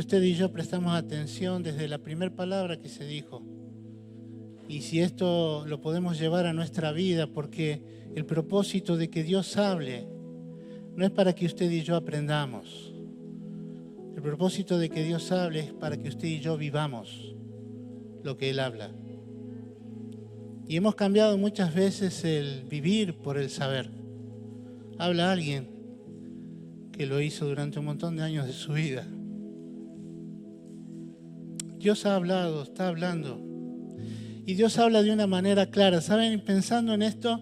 usted y yo prestamos atención desde la primera palabra que se dijo. Y si esto lo podemos llevar a nuestra vida, porque el propósito de que Dios hable no es para que usted y yo aprendamos. El propósito de que Dios hable es para que usted y yo vivamos lo que Él habla. Y hemos cambiado muchas veces el vivir por el saber. Habla alguien que lo hizo durante un montón de años de su vida. Dios ha hablado, está hablando. Y Dios habla de una manera clara. ¿Saben? Pensando en esto,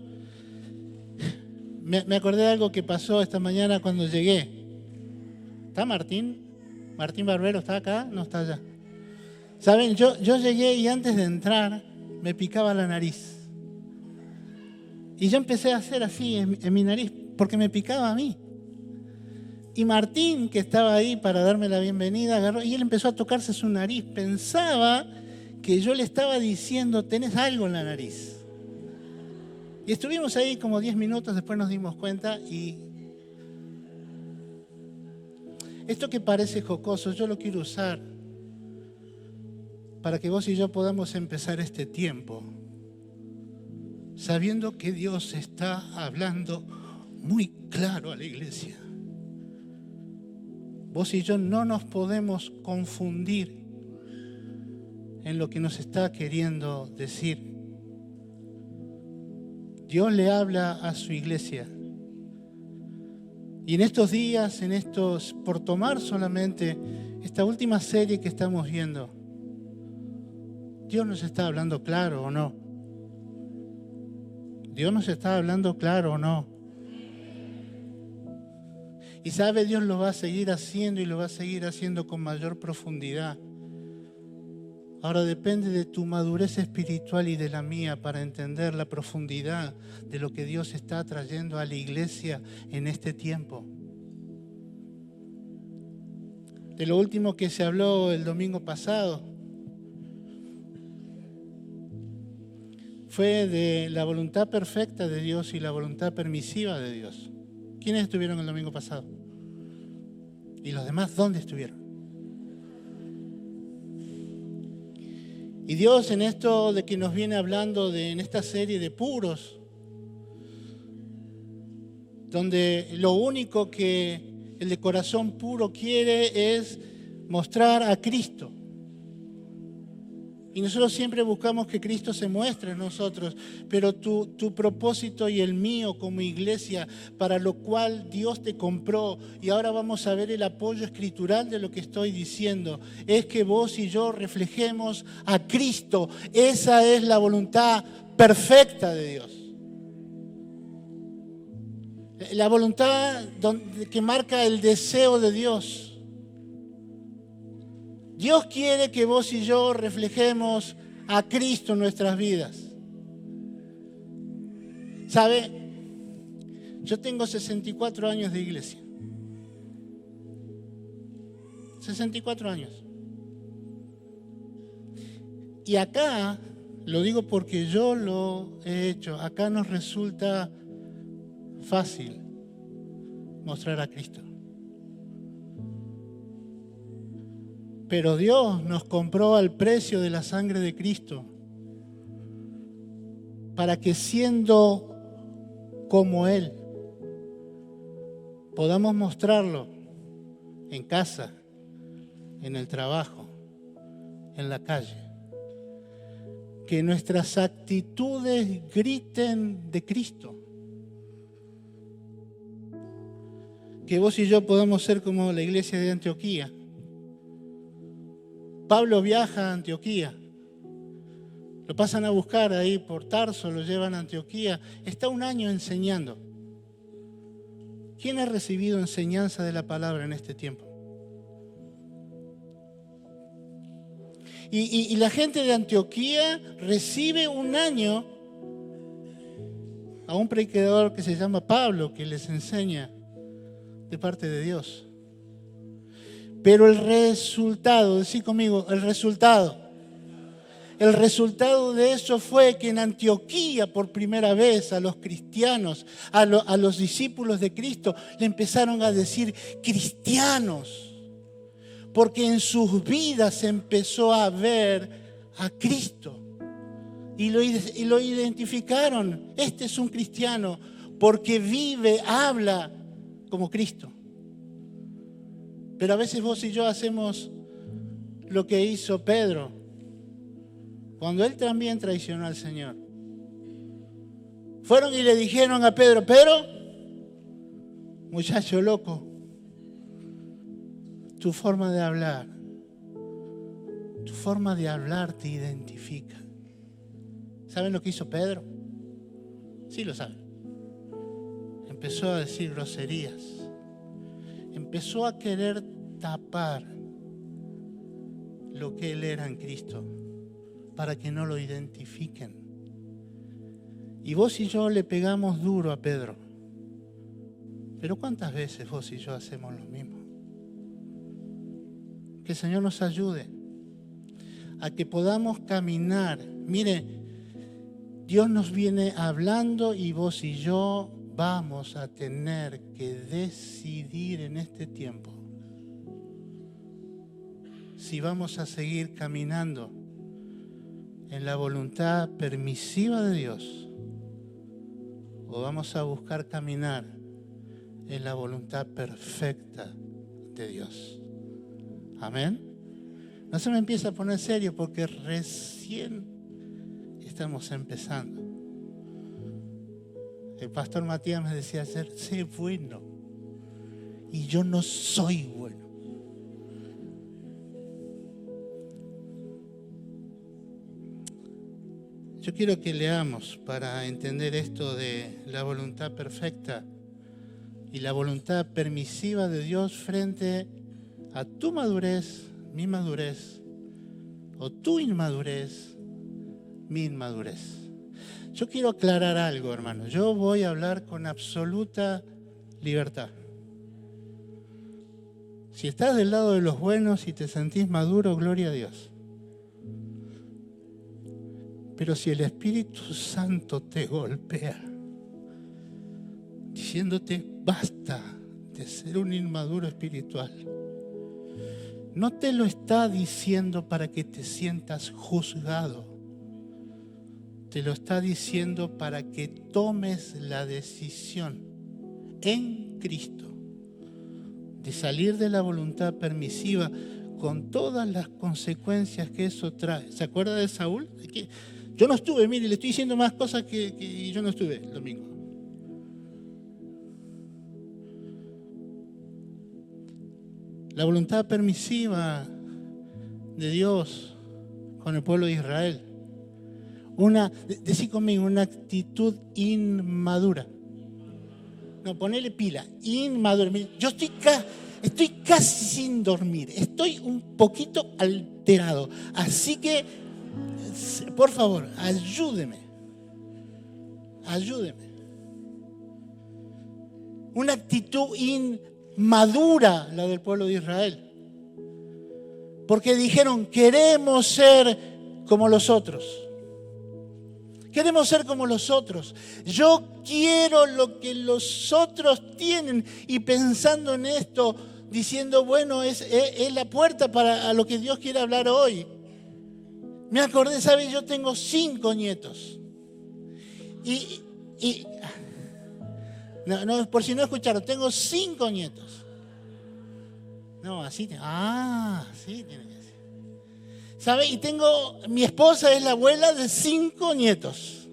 me acordé de algo que pasó esta mañana cuando llegué. ¿Está Martín? ¿Martín Barbero está acá? No está allá. ¿Saben? Yo llegué y antes de entrar me picaba la nariz. Y yo empecé a hacer así en mi nariz porque me picaba a mí. Y Martín, que estaba ahí para darme la bienvenida, agarró y él empezó a tocarse su nariz. Pensaba que yo le estaba diciendo, tenés algo en la nariz. Y estuvimos ahí como 10 minutos, después nos dimos cuenta y esto que parece jocoso, yo lo quiero usar para que vos y yo podamos empezar este tiempo sabiendo que Dios está hablando muy claro a la iglesia. Vos y yo no nos podemos confundir en lo que nos está queriendo decir. Dios le habla a su iglesia. Y en estos días, por tomar solamente esta última serie que estamos viendo, Dios nos está hablando claro o no. Dios nos está hablando claro o no. Y sabe, Dios lo va a seguir haciendo y lo va a seguir haciendo con mayor profundidad. Ahora depende de tu madurez espiritual y de la mía para entender la profundidad de lo que Dios está trayendo a la iglesia en este tiempo. De lo último que se habló el domingo pasado fue de la voluntad perfecta de Dios y la voluntad permisiva de Dios. ¿Quiénes estuvieron el domingo pasado? ¿Y los demás dónde estuvieron? Y Dios en esto de que nos viene hablando en esta serie de puros, donde lo único que el de corazón puro quiere es mostrar a Cristo. Y nosotros siempre buscamos que Cristo se muestre en nosotros, pero tu propósito y el mío como iglesia, para lo cual Dios te compró, y ahora vamos a ver el apoyo escritural de lo que estoy diciendo, es que vos y yo reflejemos a Cristo. Esa es la voluntad perfecta de Dios. La voluntad que marca el deseo de Dios. Dios quiere que vos y yo reflejemos a Cristo en nuestras vidas. ¿Sabe? Yo tengo 64 años de iglesia. 64 años. Y acá, lo digo porque yo lo he hecho, acá nos resulta fácil mostrar a Cristo. Pero Dios nos compró al precio de la sangre de Cristo para que siendo como Él podamos mostrarlo en casa, en el trabajo, en la calle. Que nuestras actitudes griten de Cristo. Que vos y yo podamos ser como la iglesia de Antioquía. Pablo viaja a Antioquía, lo pasan a buscar ahí por Tarso, lo llevan a Antioquía, está un año enseñando. ¿Quién ha recibido enseñanza de la palabra en este tiempo? Y la gente de Antioquía recibe un año a un predicador que se llama Pablo, que les enseña de parte de Dios. Pero el resultado, decí conmigo, el resultado de eso fue que en Antioquía por primera vez a los cristianos, a los discípulos de Cristo, le empezaron a decir cristianos. porque en sus vidas se empezó a ver a Cristo. Y lo identificaron. Este es un cristiano porque vive, habla como Cristo. Pero a veces vos y yo hacemos lo que hizo Pedro, cuando él también traicionó al Señor. Fueron y le dijeron a Pedro: Pedro, muchacho loco, tu forma de hablar te identifica. ¿Saben lo que hizo Pedro? Sí lo saben. Empezó a decir groserías. Empezó a querer tapar lo que él era en Cristo para que no lo identifiquen. Y vos y yo le pegamos duro a Pedro. Pero ¿cuántas veces vos y yo hacemos lo mismo? Que el Señor nos ayude a que podamos caminar. Mire, Dios nos viene hablando y vos y yo vamos a tener que decidir en este tiempo si vamos a seguir caminando en la voluntad permisiva de Dios o vamos a buscar caminar en la voluntad perfecta de Dios. Amén. No se me empieza a poner serio porque recién estamos empezando. El pastor Matías me decía ayer: sé bueno. Y yo no soy bueno. Yo quiero que leamos para entender esto de la voluntad perfecta y la voluntad permisiva de Dios frente a tu madurez, mi madurez, o tu inmadurez, mi inmadurez. Yo quiero aclarar algo, hermano. Yo voy a hablar con absoluta libertad. Si estás del lado de los buenos y te sentís maduro, gloria a Dios. Pero si el Espíritu Santo te golpea, diciéndote basta de ser un inmaduro espiritual, no te lo está diciendo para que te sientas juzgado. Te lo está diciendo para que tomes la decisión en Cristo de salir de la voluntad permisiva con todas las consecuencias que eso trae. ¿Se acuerda de Saúl? Yo no estuve, mire, le estoy diciendo más cosas que yo no estuve el domingo. La voluntad permisiva de Dios con el pueblo de Israel. Decí conmigo, una actitud inmadura. No, ponele pila, inmadura. Mire, yo estoy casi sin dormir, estoy un poquito alterado. Así que, por favor, ayúdeme. Una actitud inmadura la del pueblo de Israel. Porque dijeron: queremos ser como los otros. Queremos ser como los otros. Yo quiero lo que los otros tienen. Y pensando en esto, diciendo, bueno, es la puerta para a lo que Dios quiere hablar hoy. Me acordé, ¿sabes? Yo tengo 5 nietos. No, por si no escucharon, tengo 5 nietos. No, así. Sí, tiene que ser. ¿Sabe? Y mi esposa es la abuela de 5 nietos.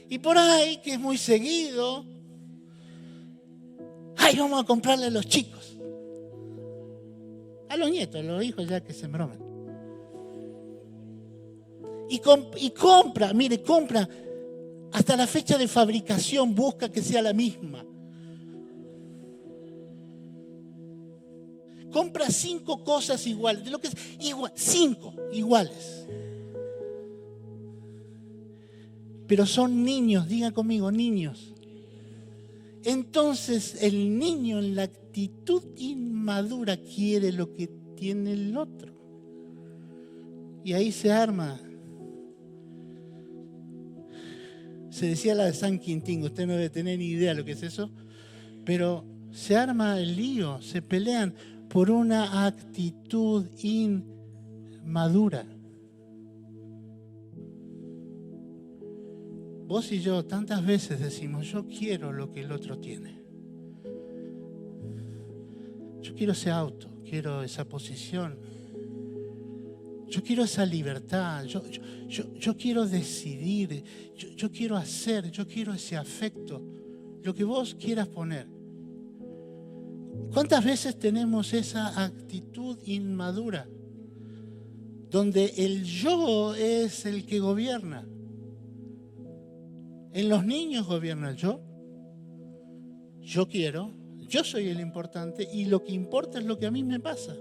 Y por ahí, que es muy seguido, vamos a comprarle a los chicos. A los nietos, a los hijos ya que se embromen. Y compra hasta la fecha de fabricación, busca que sea la misma. Compra 5 cosas iguales, de lo que es igual, 5 iguales. Pero son niños, diga conmigo, niños. Entonces el niño en la actitud inmadura quiere lo que tiene el otro. Y ahí se arma. Se decía la de San Quintín, usted no debe tener ni idea de lo que es eso, pero se arma el lío, se pelean. por una actitud inmadura. Vos y yo tantas veces decimos, yo quiero lo que el otro tiene. Yo quiero ese auto, quiero esa posición. Yo quiero esa libertad, yo quiero decidir, yo quiero hacer, yo quiero ese afecto, lo que vos quieras poner. ¿Cuántas veces tenemos esa actitud inmadura? Donde el yo es el que gobierna. En los niños gobierna el yo. Yo quiero, yo soy el importante y lo que importa es lo que a mí me pasa,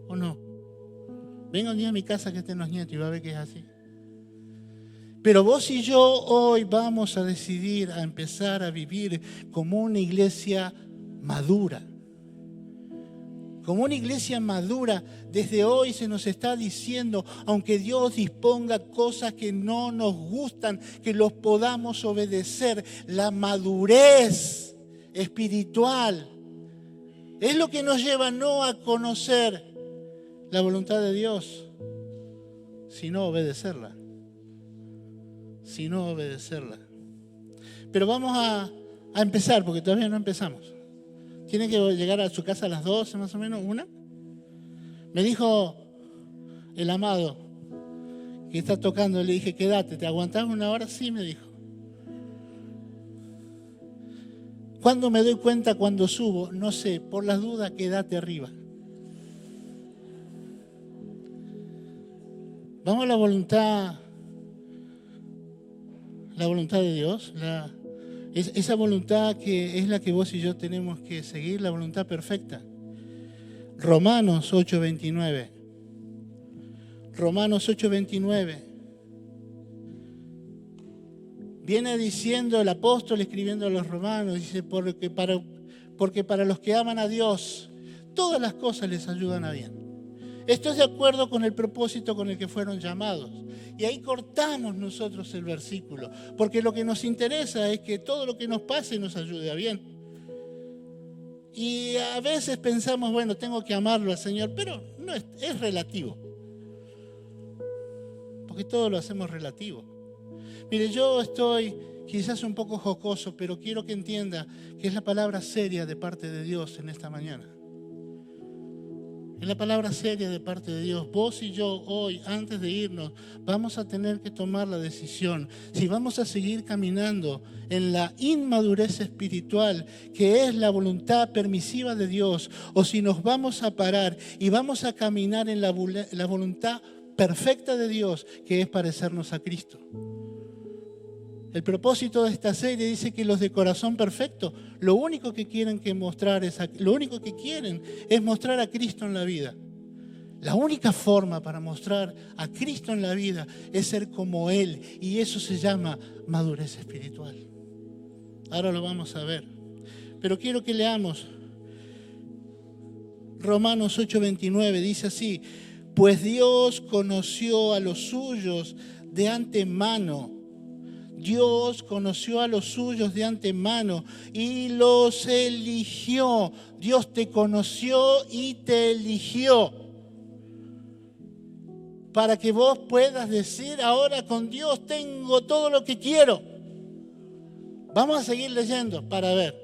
¿o no? Venga un día a mi casa que estén los nietos y va a ver que es así. Pero vos y yo hoy vamos a decidir a empezar a vivir como una iglesia madura. Como una iglesia madura, desde hoy se nos está diciendo, aunque Dios disponga cosas que no nos gustan, que los podamos obedecer. La madurez espiritual es lo que nos lleva no a conocer la voluntad de Dios, sino obedecerla. Sino obedecerla. Pero vamos a empezar, porque todavía no empezamos. Tiene que llegar a su casa a las 12 más o menos, ¿una? Me dijo el amado que está tocando, le dije, quédate, ¿te aguantás una hora? Sí, me dijo. ¿Cuándo me doy cuenta cuando subo? No sé, por las dudas, quédate arriba. Vamos a la voluntad de Dios, esa voluntad que es la que vos y yo tenemos que seguir, la voluntad perfecta. Romanos 8:29. Romanos 8:29. Viene diciendo el apóstol escribiendo a los romanos, dice, porque para los que aman a Dios, todas las cosas les ayudan a bien. Esto es de acuerdo con el propósito con el que fueron llamados. Y ahí cortamos nosotros el versículo, porque lo que nos interesa es que todo lo que nos pase nos ayude a bien. Y a veces pensamos, bueno, tengo que amarlo al Señor, pero no es relativo. Porque todo lo hacemos relativo. Mire, yo estoy quizás un poco jocoso, pero quiero que entienda que es la palabra seria de parte de Dios en esta mañana. Es la palabra seria de parte de Dios. Vos y yo hoy, antes de irnos, vamos a tener que tomar la decisión. Si vamos a seguir caminando en la inmadurez espiritual, que es la voluntad permisiva de Dios, o si nos vamos a parar y vamos a caminar en la voluntad perfecta de Dios, que es parecernos a Cristo. El propósito de esta serie dice que los de corazón perfecto, lo único que quieren mostrar es mostrar a Cristo en la vida. La única forma para mostrar a Cristo en la vida es ser como Él, y eso se llama madurez espiritual. Ahora lo vamos a ver. Pero quiero que leamos Romanos 8:29, dice así: pues Dios conoció a los suyos de antemano. Dios conoció a los suyos de antemano y los eligió. Dios te conoció y te eligió para que vos puedas decir, ahora con Dios tengo todo lo que quiero. Vamos a seguir leyendo para ver.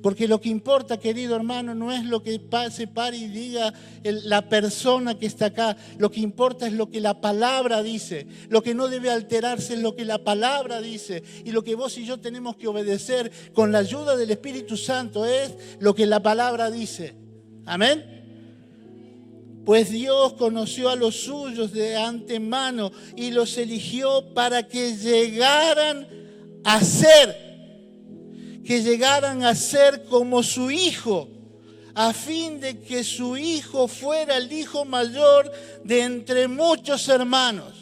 Porque lo que importa, querido hermano, no es lo que se pare y diga la persona que está acá. Lo que importa es lo que la palabra dice. Lo que no debe alterarse es lo que la palabra dice. Y lo que vos y yo tenemos que obedecer con la ayuda del Espíritu Santo es lo que la palabra dice. Amén. Pues Dios conoció a los suyos de antemano y los eligió para que llegaran a ser como su hijo, a fin de que su hijo fuera el hijo mayor de entre muchos hermanos.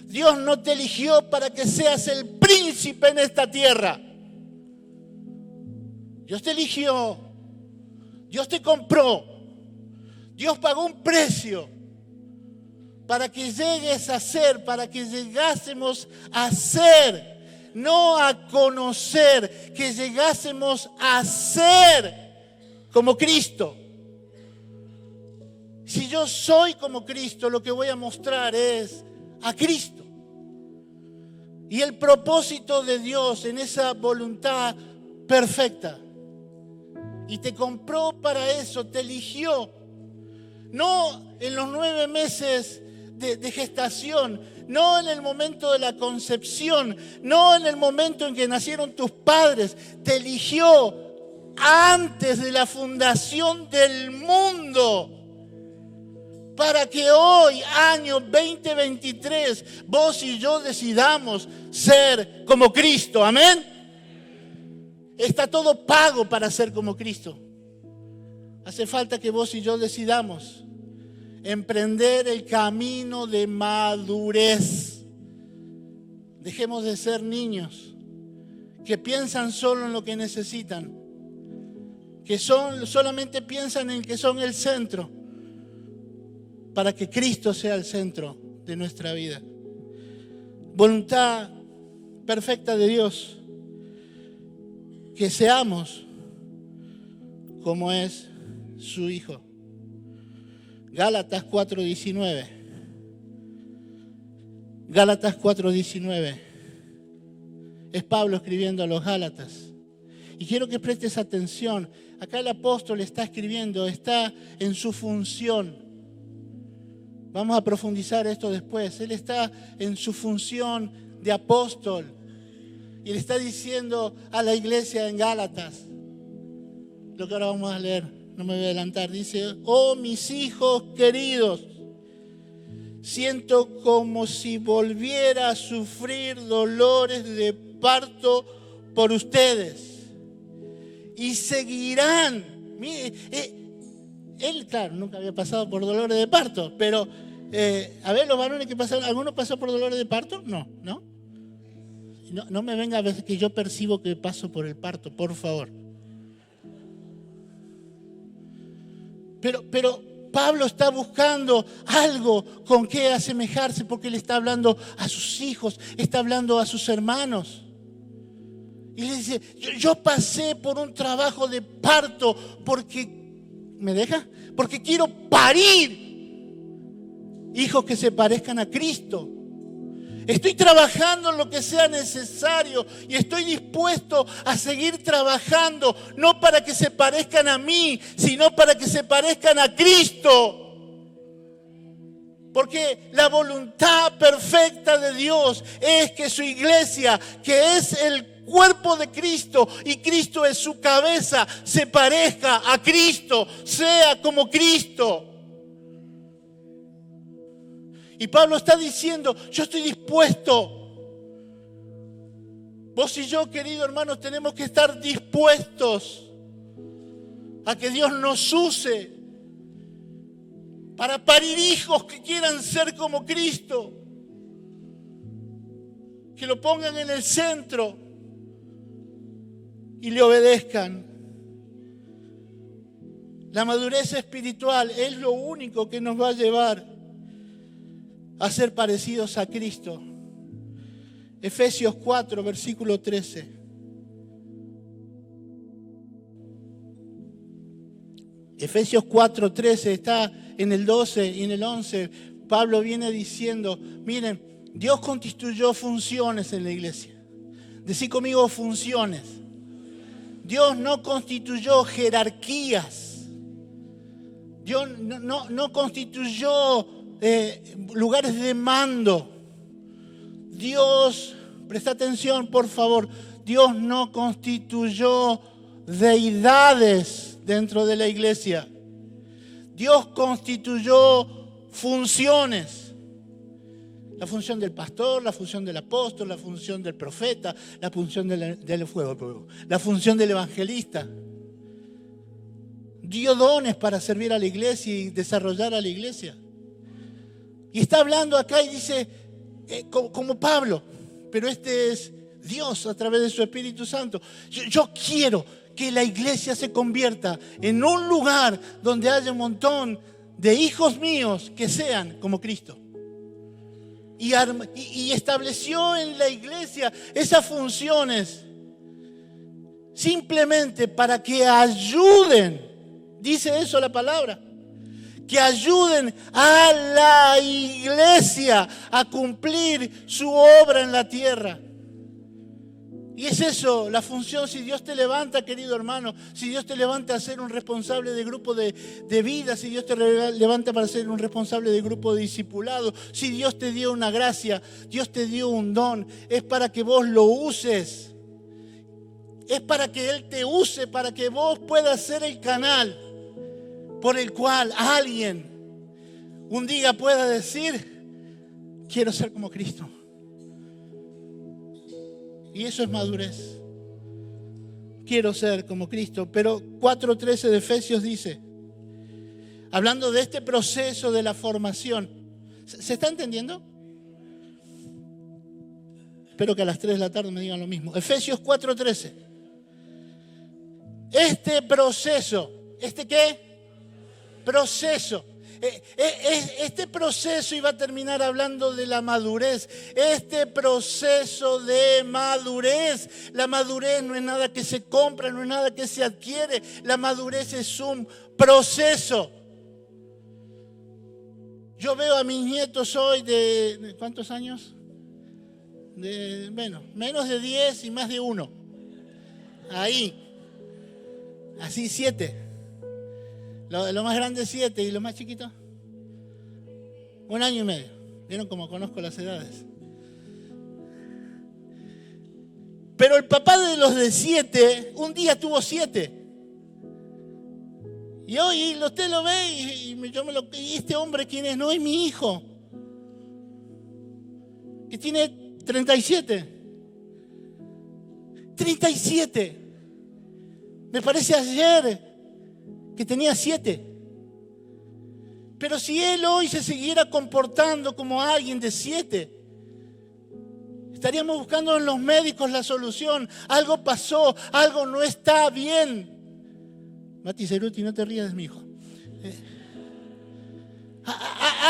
Dios no te eligió para que seas el príncipe en esta tierra. Dios te eligió, Dios te compró, Dios pagó un precio para que llegues a ser, para que llegásemos a ser. No a conocer, que llegásemos a ser como Cristo. Si yo soy como Cristo, lo que voy a mostrar es a Cristo. Y el propósito de Dios en esa voluntad perfecta. Y te compró para eso, te eligió. No en los 9 meses de gestación, no en el momento de la concepción, no en el momento en que nacieron tus padres. Te eligió antes de la fundación del mundo. Para que hoy, año 2023, vos y yo decidamos ser como Cristo. Amén. Está todo pago para ser como Cristo. Hace falta que vos y yo decidamos emprender el camino de madurez. Dejemos de ser niños que piensan solo en lo que necesitan, que solamente piensan en que son el centro, para que Cristo sea el centro de nuestra vida. Voluntad perfecta de Dios, que seamos como es su Hijo. Gálatas 4:19. Gálatas 4:19. Es Pablo escribiendo a los Gálatas. Y quiero que prestes atención. Acá el apóstol está escribiendo, está en su función. Vamos a profundizar esto después. Él está en su función de apóstol. Y le está diciendo a la iglesia en Gálatas lo que ahora vamos a leer. No me voy a adelantar. Dice: oh, mis hijos queridos, siento como si volviera a sufrir dolores de parto por ustedes. Y seguirán. Mire, él, claro, nunca había pasado por dolores de parto, pero a ver, los varones que pasaron, ¿alguno pasó por dolores de parto? No. No me venga a ver que yo percibo que paso por el parto, por favor. Pero Pablo está buscando algo con que asemejarse, porque él está hablando a sus hijos, está hablando a sus hermanos. Y le dice: yo pasé por un trabajo de parto porque, ¿me deja? Porque quiero parir hijos que se parezcan a Cristo. Estoy trabajando en lo que sea necesario y estoy dispuesto a seguir trabajando, no para que se parezcan a mí, sino para que se parezcan a Cristo. Porque la voluntad perfecta de Dios es que su iglesia, que es el cuerpo de Cristo y Cristo es su cabeza, se parezca a Cristo, sea como Cristo. Y Pablo está diciendo: yo estoy dispuesto. Vos y yo, queridos hermanos, tenemos que estar dispuestos a que Dios nos use para parir hijos que quieran ser como Cristo, que lo pongan en el centro y le obedezcan. La madurez espiritual es lo único que nos va a llevar a ser parecidos a Cristo. Efesios 4, versículo 13. Efesios 4, 13 está en el 12 y en el 11. Pablo viene diciendo: miren, Dios constituyó funciones en la iglesia. Decí conmigo: funciones. Dios no constituyó jerarquías. Dios no constituyó lugares de mando. Dios, presta atención por favor, Dios no constituyó deidades dentro de la iglesia. Dios constituyó funciones. La función del pastor, la función del apóstol, la función del profeta, la función del fuego, la función del evangelista. Dio dones para servir a la iglesia y desarrollar a la iglesia. Y está hablando acá y dice, como Pablo, pero este es Dios a través de su Espíritu Santo. Yo quiero que la iglesia se convierta en un lugar donde haya un montón de hijos míos que sean como Cristo. Y estableció en la iglesia esas funciones simplemente para que ayuden, dice eso la palabra, que ayuden a la iglesia a cumplir su obra en la tierra. Y es eso, la función. Si Dios te levanta, querido hermano, si Dios te levanta a ser un responsable de grupo de vida, si Dios te levanta para ser un responsable de grupo de discipulado, si Dios te dio una gracia, Dios te dio un don, es para que vos lo uses. Es para que Él te use, para que vos puedas ser el canal por el cual alguien un día pueda decir, quiero ser como Cristo. Y eso es madurez. Quiero ser como Cristo. Pero 4:13 de Efesios dice, hablando de este proceso de la formación, ¿se está entendiendo? Espero que a las 3 de la tarde me digan lo mismo. Efesios 4:13. Este proceso, ¿este qué? Proceso. Este proceso iba a terminar hablando de la madurez. Este proceso de madurez. La madurez no es nada que se compra, no es nada que se adquiere. La madurez es un proceso. Yo veo a mis nietos hoy de ¿cuántos años? Menos de 10 y más de 1. Ahí. Así 7. Lo más grande 7 y lo más chiquito 1 año y medio. ¿Vieron cómo conozco las edades? Pero el papá de los de 7 un día tuvo 7. Y hoy usted lo ve y este hombre, ¿quién es? No es mi hijo, que tiene 37. 37. Me parece ayer que tenía 7. Pero si él hoy se siguiera comportando como alguien de 7, estaríamos buscando en los médicos la solución. Algo pasó, algo no está bien. Mati Ceruti, no te rías de mi hijo.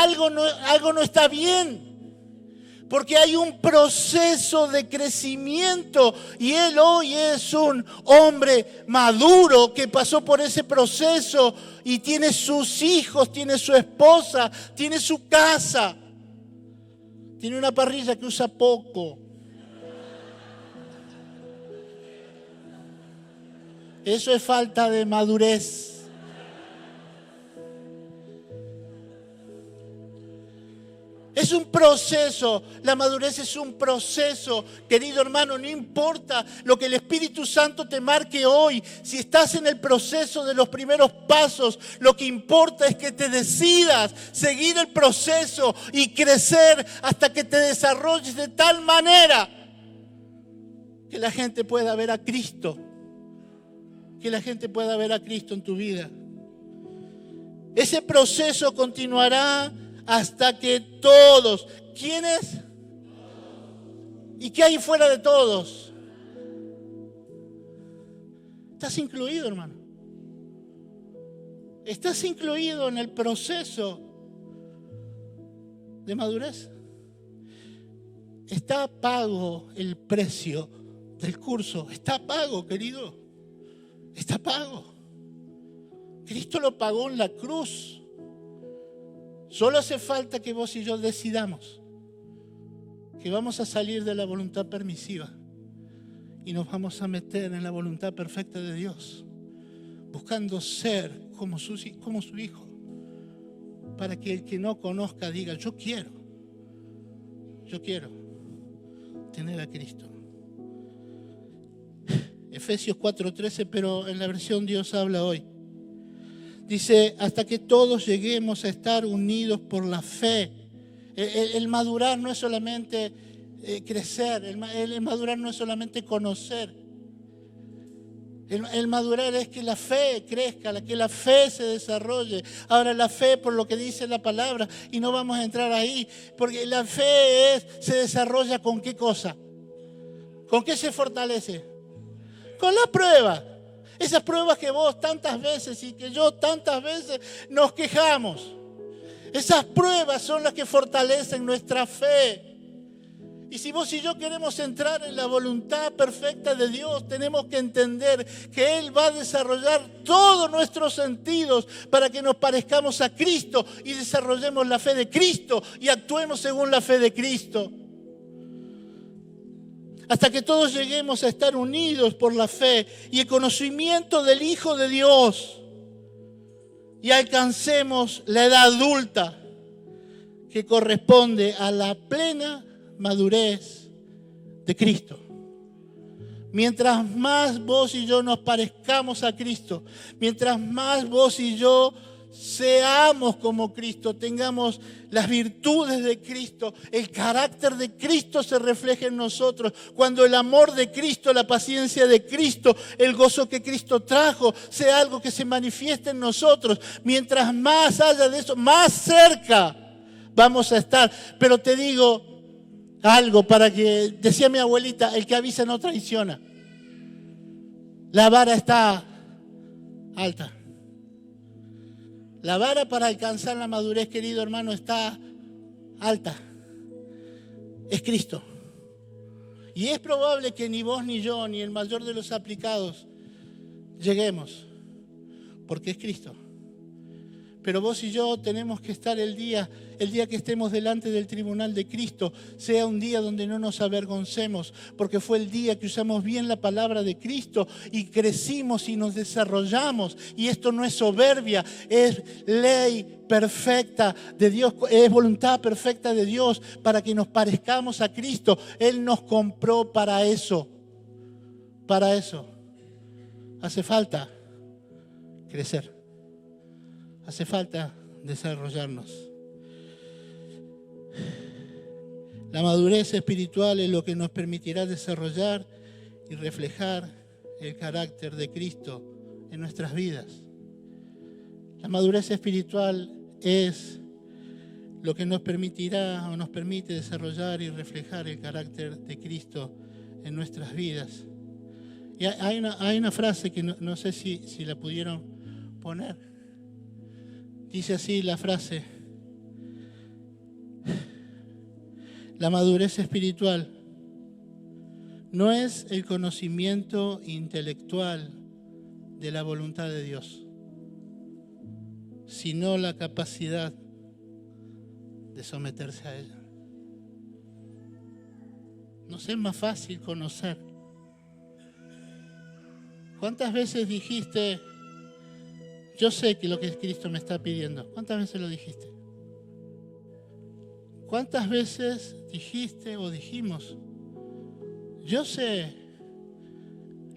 Algo no está bien. Porque hay un proceso de crecimiento y él hoy es un hombre maduro que pasó por ese proceso y tiene sus hijos, tiene su esposa, tiene su casa. Tiene una parrilla que usa poco. Eso es falta de madurez. Es un proceso, la madurez es un proceso, querido hermano, no importa lo que el Espíritu Santo te marque hoy, si estás en el proceso de los primeros pasos, lo que importa es que te decidas seguir el proceso y crecer hasta que te desarrolles de tal manera que la gente pueda ver a Cristo, que la gente pueda ver a Cristo en tu vida. Ese proceso continuará hasta que todos. ¿Quiénes? ¿Y qué hay fuera de todos? Estás incluido, hermano. Estás incluido en el proceso de madurez. Está pago el precio del curso. Está pago, querido. Está pago. Cristo lo pagó en la cruz. Solo hace falta que vos y yo decidamos que vamos a salir de la voluntad permisiva y nos vamos a meter en la voluntad perfecta de Dios, buscando ser como su hijo, para que el que no conozca diga, yo quiero tener a Cristo. Efesios 4:13, pero en la versión Dios habla hoy. Dice, hasta que todos lleguemos a estar unidos por la fe. El madurar no es solamente crecer, el madurar no es solamente conocer. El madurar es que la fe crezca, que la fe se desarrolle. Ahora la fe, por lo que dice la palabra, y no vamos a entrar ahí, porque la fe se desarrolla ¿con qué cosa? ¿Con qué se fortalece? Con la prueba. Esas pruebas que vos tantas veces y que yo tantas veces nos quejamos. Esas pruebas son las que fortalecen nuestra fe. Y si vos y yo queremos entrar en la voluntad perfecta de Dios, tenemos que entender que Él va a desarrollar todos nuestros sentidos para que nos parezcamos a Cristo y desarrollemos la fe de Cristo y actuemos según la fe de Cristo. Hasta que todos lleguemos a estar unidos por la fe y el conocimiento del Hijo de Dios y alcancemos la edad adulta que corresponde a la plena madurez de Cristo. Mientras más vos y yo nos parezcamos a Cristo, mientras más vos y yo seamos como Cristo, tengamos las virtudes de Cristo, el carácter de Cristo se refleja en nosotros. Cuando el amor de Cristo, la paciencia de Cristo, el gozo que Cristo trajo, sea algo que se manifieste en nosotros. Mientras más haya de eso, más cerca vamos a estar. Pero te digo algo para que, decía mi abuelita, el que avisa no traiciona. La vara está alta. La vara para alcanzar la madurez, querido hermano, está alta. Es Cristo. Y es probable que ni vos ni yo, ni el mayor de los aplicados, lleguemos. Porque es Cristo. Pero vos y yo tenemos que estar el día que estemos delante del tribunal de Cristo, sea un día donde no nos avergoncemos, porque fue el día que usamos bien la palabra de Cristo y crecimos y nos desarrollamos. Y esto no es soberbia, es ley perfecta de Dios, es voluntad perfecta de Dios para que nos parezcamos a Cristo. Él nos compró para eso. Para eso. Hace falta crecer. Hace falta desarrollarnos. La madurez espiritual es lo que nos permitirá desarrollar y reflejar el carácter de Cristo en nuestras vidas. La madurez espiritual es lo que nos permitirá o nos permite desarrollar y reflejar el carácter de Cristo en nuestras vidas. Y hay una frase que no sé si la pudieron poner. Dice así la frase: la madurez espiritual no es el conocimiento intelectual de la voluntad de Dios, sino la capacidad de someterse a ella. No es más fácil conocer. ¿Cuántas veces dijiste: yo sé que lo que Cristo me está pidiendo? ¿Cuántas veces lo dijiste? ¿Cuántas veces dijiste o dijimos: yo sé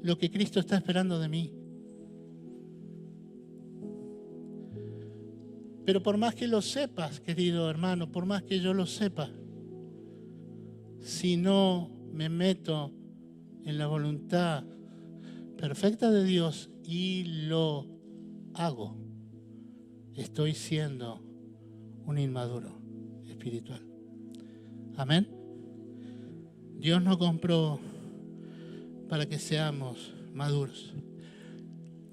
lo que Cristo está esperando de mí? Pero por más que lo sepas, querido hermano, por más que yo lo sepa, si no me meto en la voluntad perfecta de Dios y lo hago, estoy siendo un inmaduro espiritual. Amén. Dios nos compró para que seamos maduros.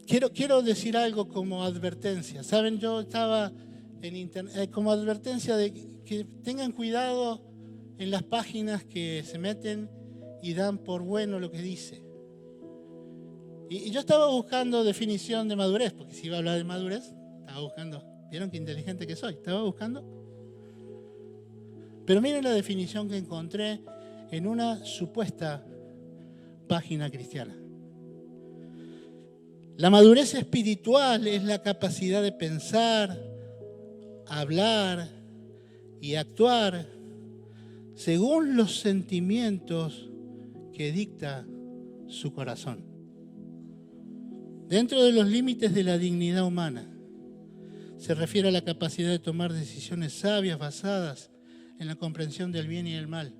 Quiero decir algo como advertencia. Saben, yo estaba en internet como advertencia de que tengan cuidado en las páginas que se meten y dan por bueno lo que dice. Y yo estaba buscando definición de madurez, porque si iba a hablar de madurez, estaba buscando. ¿Vieron qué inteligente que soy? Estaba buscando. Pero miren la definición que encontré en una supuesta página cristiana. La madurez espiritual es la capacidad de pensar, hablar y actuar según los sentimientos que dicta su corazón, dentro de los límites de la dignidad humana. Se refiere a la capacidad de tomar decisiones sabias basadas en la comprensión del bien y el mal,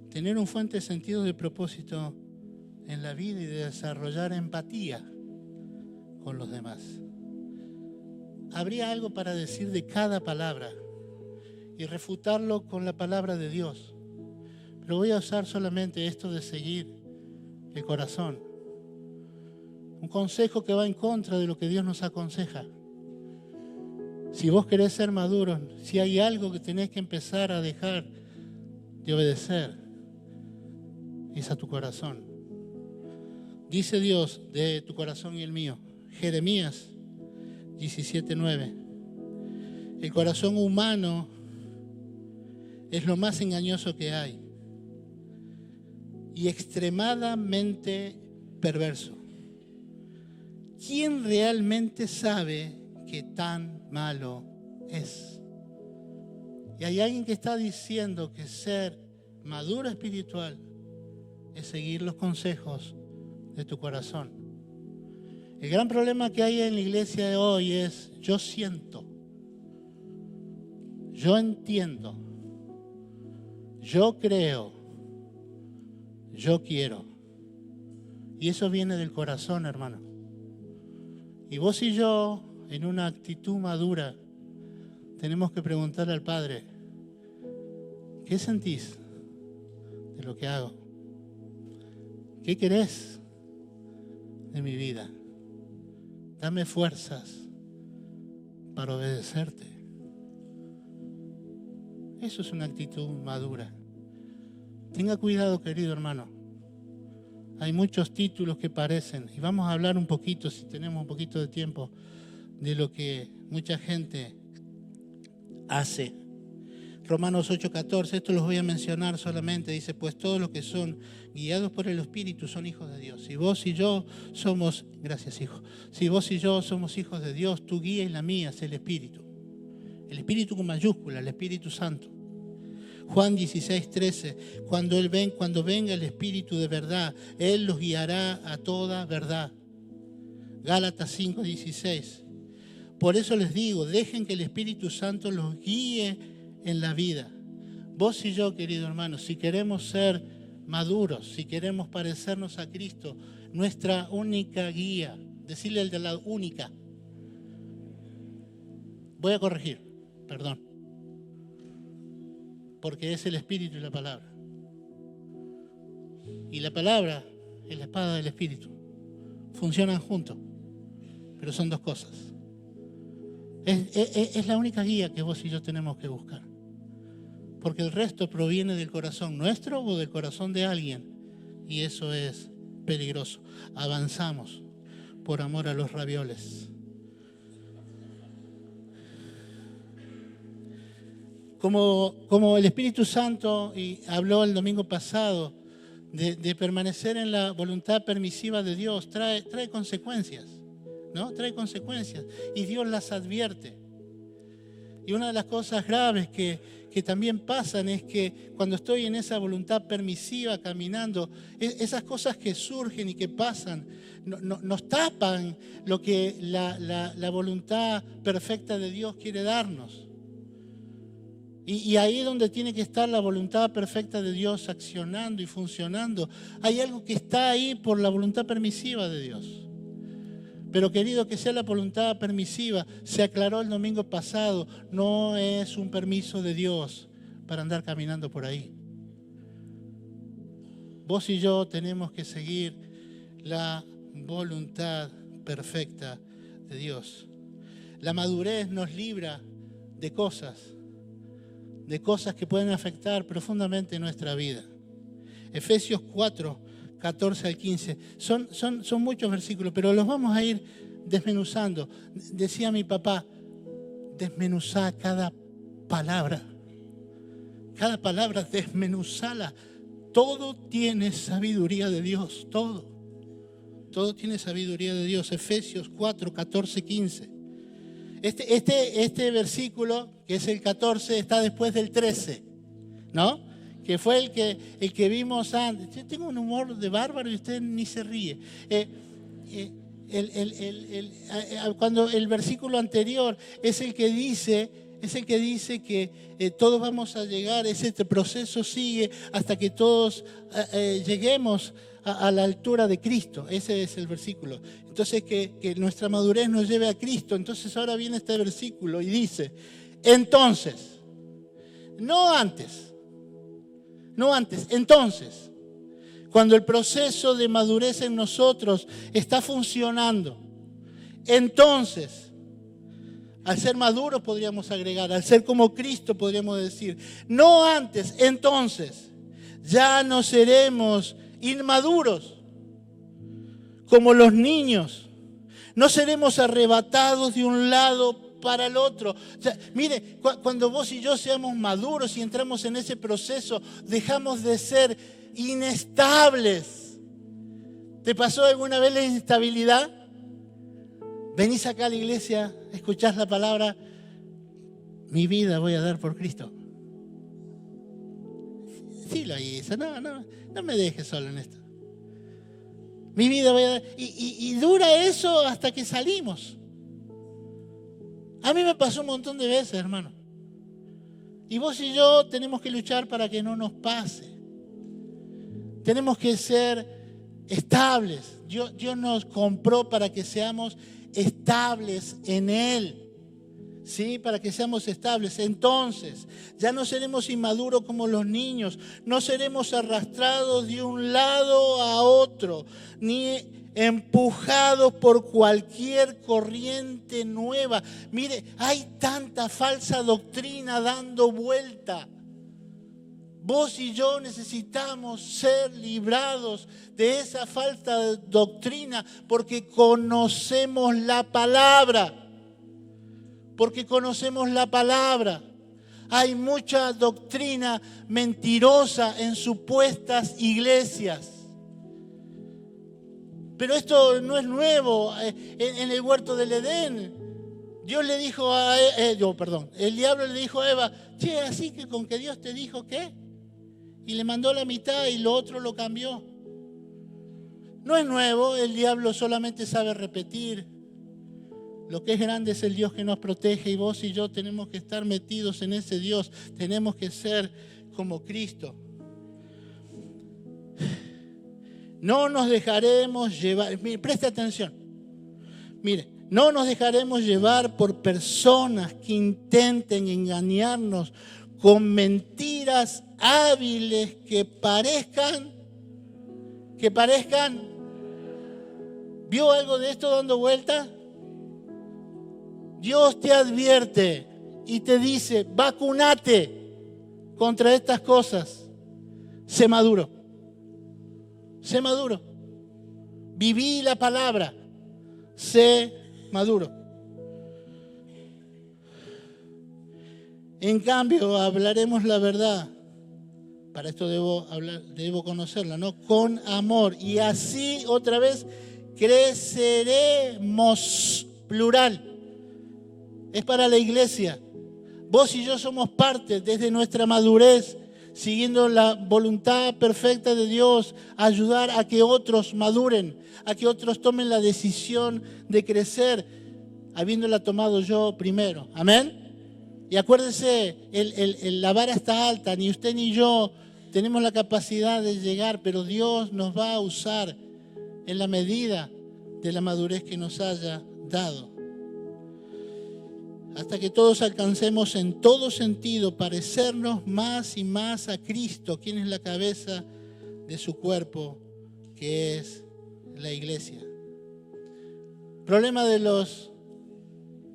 tener un fuerte sentido de propósito en la vida y de desarrollar empatía con los demás. Habría algo para decir de cada palabra y refutarlo con la palabra de Dios, pero voy a usar solamente esto de seguir el corazón. Un consejo que va en contra de lo que Dios nos aconseja. Si vos querés ser maduros, si hay algo que tenés que empezar a dejar de obedecer es a tu corazón. Dice Dios de tu corazón y el mío, Jeremías 17:9. El corazón humano es lo más engañoso que hay y extremadamente perverso. ¿Quién realmente sabe qué tan malo es? Y hay alguien que está diciendo que ser maduro espiritual es seguir los consejos de tu corazón. El gran problema que hay en la iglesia de hoy es: yo siento, yo entiendo, yo creo, yo quiero. Y eso viene del corazón, hermano. Y vos y yo, en una actitud madura, tenemos que preguntarle al Padre: ¿qué sentís de lo que hago? ¿Qué querés de mi vida? Dame fuerzas para obedecerte. Eso es una actitud madura. Tenga cuidado, querido hermano. Hay muchos títulos que parecen, y vamos a hablar un poquito, si tenemos un poquito de tiempo, de lo que mucha gente hace. Romanos 8:14, esto los voy a mencionar solamente, dice: pues todos los que son guiados por el Espíritu son hijos de Dios. Si vos y yo somos, gracias hijo, si vos y yo somos hijos de Dios, tu guía y la mía es el Espíritu con mayúscula, el Espíritu Santo. Juan 16:13, cuando venga el Espíritu de verdad, Él los guiará a toda verdad. Gálatas 5:16, por eso les digo, dejen que el Espíritu Santo los guíe en la vida. Vos y yo, querido hermano, si queremos ser maduros, si queremos parecernos a Cristo, nuestra única guía, decirle al de la única, voy a corregir, perdón, porque es el Espíritu y la palabra. Y la palabra es la espada del Espíritu. Funcionan juntos, pero son dos cosas. Es la única guía que vos y yo tenemos que buscar. Porque el resto proviene del corazón nuestro o del corazón de alguien. Y eso es peligroso. Avanzamos por amor a los ravioles. Como el Espíritu Santo habló el domingo pasado de permanecer en la voluntad permisiva de Dios, trae consecuencias, ¿no? Trae consecuencias y Dios las advierte. Y una de las cosas graves que también pasan es que cuando estoy en esa voluntad permisiva caminando, esas cosas que surgen y que pasan nos tapan lo que la voluntad perfecta de Dios quiere darnos. Y ahí es donde tiene que estar la voluntad perfecta de Dios accionando y funcionando. Hay algo que está ahí por la voluntad permisiva de Dios. Pero querido, que sea la voluntad permisiva, se aclaró el domingo pasado, no es un permiso de Dios para andar caminando por ahí. Vos y yo tenemos que seguir la voluntad perfecta de Dios. La madurez nos libra de cosas que pueden afectar profundamente nuestra vida. Efesios 4:14 al 15. Son muchos versículos, pero los vamos a ir desmenuzando. Decía mi papá, desmenuzá cada palabra. Cada palabra, desmenuzala. Todo tiene sabiduría de Dios, todo. Todo tiene sabiduría de Dios. Efesios 4:14, 15. Este versículo, que es el 14, está después del 13, ¿no? Que fue el que vimos antes. Yo tengo un humor de bárbaro y usted ni se ríe. Cuando el versículo anterior es el que dice que todos vamos a llegar, ese proceso sigue hasta que todos lleguemos a la altura de Cristo. Ese es el versículo. Entonces que nuestra madurez nos lleve a Cristo. Entonces ahora viene este versículo y dice: entonces, no antes, entonces, cuando el proceso de madurez en nosotros está funcionando, entonces Al ser maduros podríamos agregar, al ser como Cristo podríamos decir. No antes, entonces, ya no seremos inmaduros como los niños. No seremos arrebatados de un lado para el otro. O sea, mire, cuando vos y yo seamos maduros y entramos en ese proceso, dejamos de ser inestables. ¿Te pasó alguna vez la inestabilidad? Venís acá a la iglesia, escuchás la palabra, mi vida voy a dar por Cristo. Sí lo hice, no me dejes solo en esto. Mi vida voy a dar. Y dura eso hasta que salimos. A mí me pasó un montón de veces, hermano. Y vos y yo tenemos que luchar para que no nos pase. Tenemos que ser estables. Dios nos compró para que seamos estables en Él. ¿Sí? Para que seamos estables. Entonces, ya no seremos inmaduros como los niños. No seremos arrastrados de un lado a otro, ni empujados por cualquier corriente nueva. Mire, hay tanta falsa doctrina dando vuelta. Vos y yo necesitamos ser librados de esa falsa doctrina porque conocemos la palabra. Porque conocemos la palabra. Hay mucha doctrina mentirosa en supuestas iglesias. Pero esto no es nuevo. En el huerto del Edén, Dios le dijo el diablo le dijo a Eva, che, así que con que Dios te dijo ¿qué? Y le mandó la mitad y lo otro lo cambió. No es nuevo, el diablo solamente sabe repetir. Lo que es grande es el Dios que nos protege y vos y yo tenemos que estar metidos en ese Dios. Tenemos que ser como Cristo. No nos dejaremos llevar, mire, preste atención. Mire, no nos dejaremos llevar por personas que intenten engañarnos con mentiras hábiles que parezcan. ¿Vio algo de esto dando vuelta? Dios te advierte y te dice, vacunate contra estas cosas. Sé maduro. Sé maduro. Viví la palabra. Sé maduro. En cambio, hablaremos la verdad. Para esto debo conocerla, ¿no? Con amor. Y así, otra vez, creceremos. Plural. Es para la iglesia. Vos y yo somos parte desde nuestra madurez, siguiendo la voluntad perfecta de Dios, ayudar a que otros maduren, a que otros tomen la decisión de crecer, habiéndola tomado yo primero. Amén. Y acuérdense, la vara está alta, ni usted ni yo tenemos la capacidad de llegar, pero Dios nos va a usar en la medida de la madurez que nos haya dado. Hasta que todos alcancemos en todo sentido parecernos más y más a Cristo, quien es la cabeza de su cuerpo, que es la iglesia. Problema de los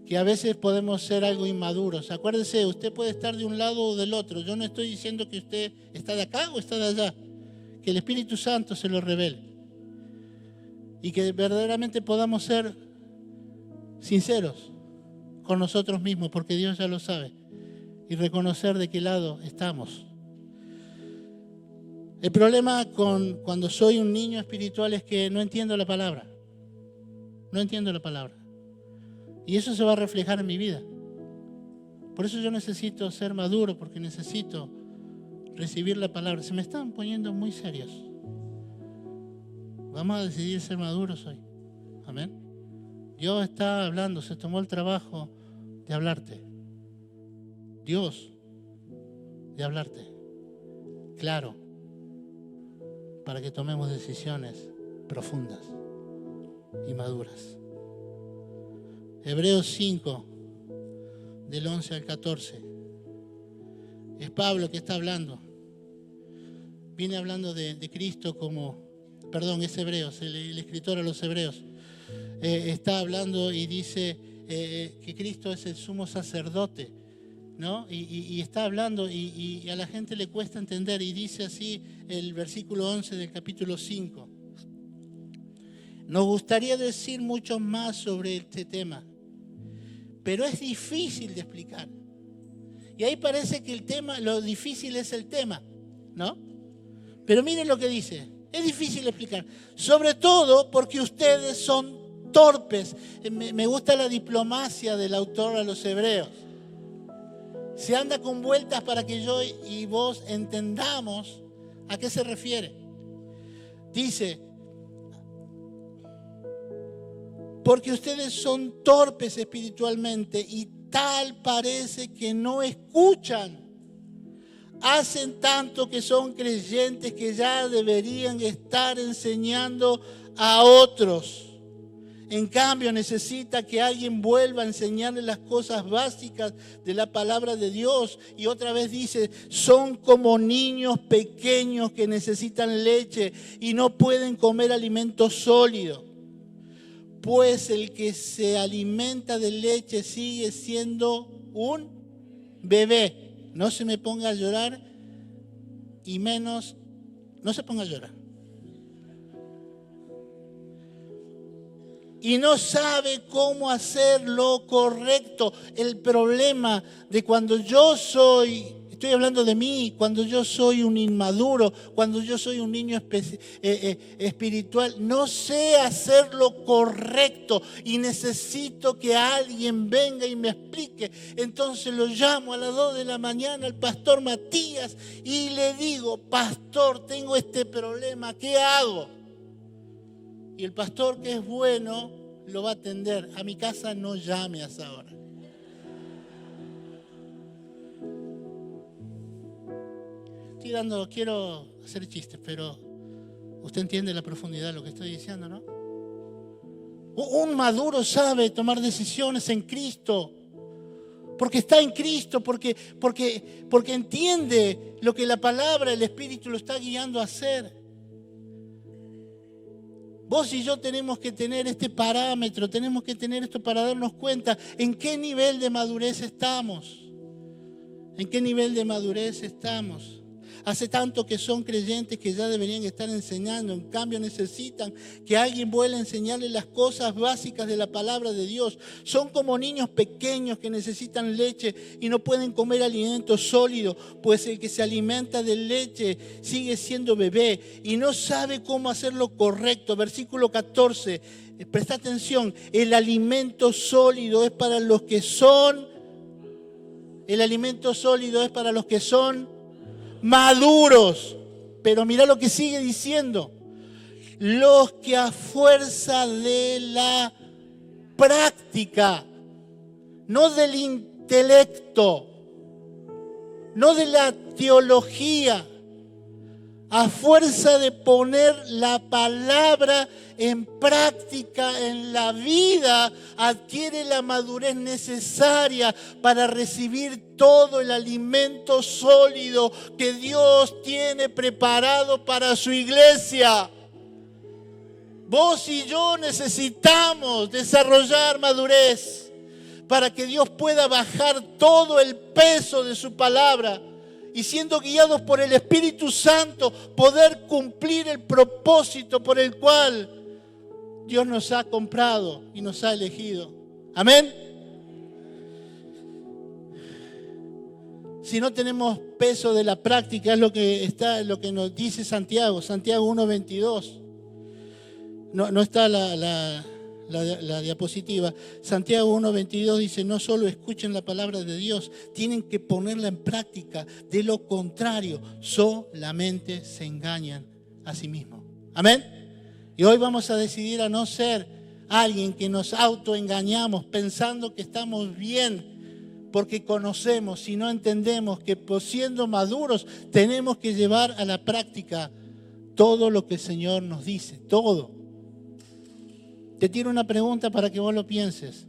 que a veces podemos ser algo inmaduros. Acuérdese, usted puede estar de un lado o del otro. Yo no estoy diciendo que usted está de acá o está de allá. Que el Espíritu Santo se lo revele. Y que verdaderamente podamos ser sinceros con nosotros mismos, porque Dios ya lo sabe, y reconocer de qué lado estamos. El problema cuando soy un niño espiritual es que no entiendo la palabra. No entiendo la palabra. Y eso se va a reflejar en mi vida. Por eso yo necesito ser maduro, porque necesito recibir la palabra. Se me están poniendo muy serios. Vamos a decidir ser maduros hoy. Amén. Dios está hablando, se tomó el trabajo de hablarte. Dios, de hablarte. Claro, para que tomemos decisiones profundas y maduras. Hebreos 5, del 11 al 14. Es Pablo que está hablando. Viene hablando de Cristo es Hebreos, el escritor a los Hebreos. Está hablando y dice, que Cristo es el sumo sacerdote, ¿no? Y está hablando y a la gente le cuesta entender, y dice así el versículo 11 del capítulo 5. Nos gustaría decir mucho más sobre este tema, pero es difícil de explicar. Y ahí parece que el tema, lo difícil es el tema, ¿no? Pero miren lo que dice, es difícil de explicar, sobre todo porque ustedes son torpes. Me gusta la diplomacia del autor a los hebreos. Se anda con vueltas para que yo y vos entendamos a qué se refiere. Dice, porque ustedes son torpes espiritualmente y tal parece que no escuchan. Hacen tanto que son creyentes que ya deberían estar enseñando a otros. En cambio, necesita que alguien vuelva a enseñarles las cosas básicas de la palabra de Dios. Y otra vez dice, son como niños pequeños que necesitan leche y no pueden comer alimento sólido. Pues el que se alimenta de leche sigue siendo un bebé. No se me ponga a llorar y menos, no se ponga a llorar. Y no sabe cómo hacer lo correcto. El problema de cuando yo soy, estoy hablando de mí, cuando yo soy un inmaduro, cuando yo soy un niño espiritual, no sé hacer lo correcto y necesito que alguien venga y me explique. Entonces lo llamo a las 2 de la mañana al pastor Matías y le digo, pastor, tengo este problema, ¿qué hago? Y el pastor, que es bueno, lo va a atender. A mi casa no llame a esa hora. Quiero hacer chistes, pero usted entiende la profundidad de lo que estoy diciendo, ¿no? Un maduro sabe tomar decisiones en Cristo, porque está en Cristo, porque entiende lo que la palabra, el Espíritu lo está guiando a hacer. Vos y yo tenemos que tener este parámetro, tenemos que tener esto para darnos cuenta en qué nivel de madurez estamos. ¿En qué nivel de madurez estamos? Hace tanto que son creyentes que ya deberían estar enseñando, en cambio necesitan que alguien vuelva a enseñarles las cosas básicas de la palabra de Dios. Son como niños pequeños que necesitan leche y no pueden comer alimento sólido, pues el que se alimenta de leche sigue siendo bebé y no sabe cómo hacer lo correcto. Versículo 14, presta atención, el alimento sólido es para los que son maduros. Pero mira lo que sigue diciendo. Los que a fuerza de la práctica, no del intelecto, no de la teología, a fuerza de poner la palabra en práctica en la vida, adquiere la madurez necesaria para recibir todo el alimento sólido que Dios tiene preparado para su iglesia. Vos y yo necesitamos desarrollar madurez para que Dios pueda bajar todo el peso de su palabra y siendo guiados por el Espíritu Santo poder cumplir el propósito por el cual Dios nos ha comprado y nos ha elegido. Amén. Si no tenemos peso de la práctica, es lo que nos dice Santiago 1:22. No está la diapositiva. Santiago 1:22 dice, no solo escuchen la palabra de Dios, tienen que ponerla en práctica. De lo contrario, solamente se engañan a sí mismos. Amén. Y hoy vamos a decidir a no ser alguien que nos autoengañamos pensando que estamos bien porque conocemos, si no entendemos que siendo maduros tenemos que llevar a la práctica todo lo que el Señor nos dice, todo. Te tiro una pregunta para que vos lo pienses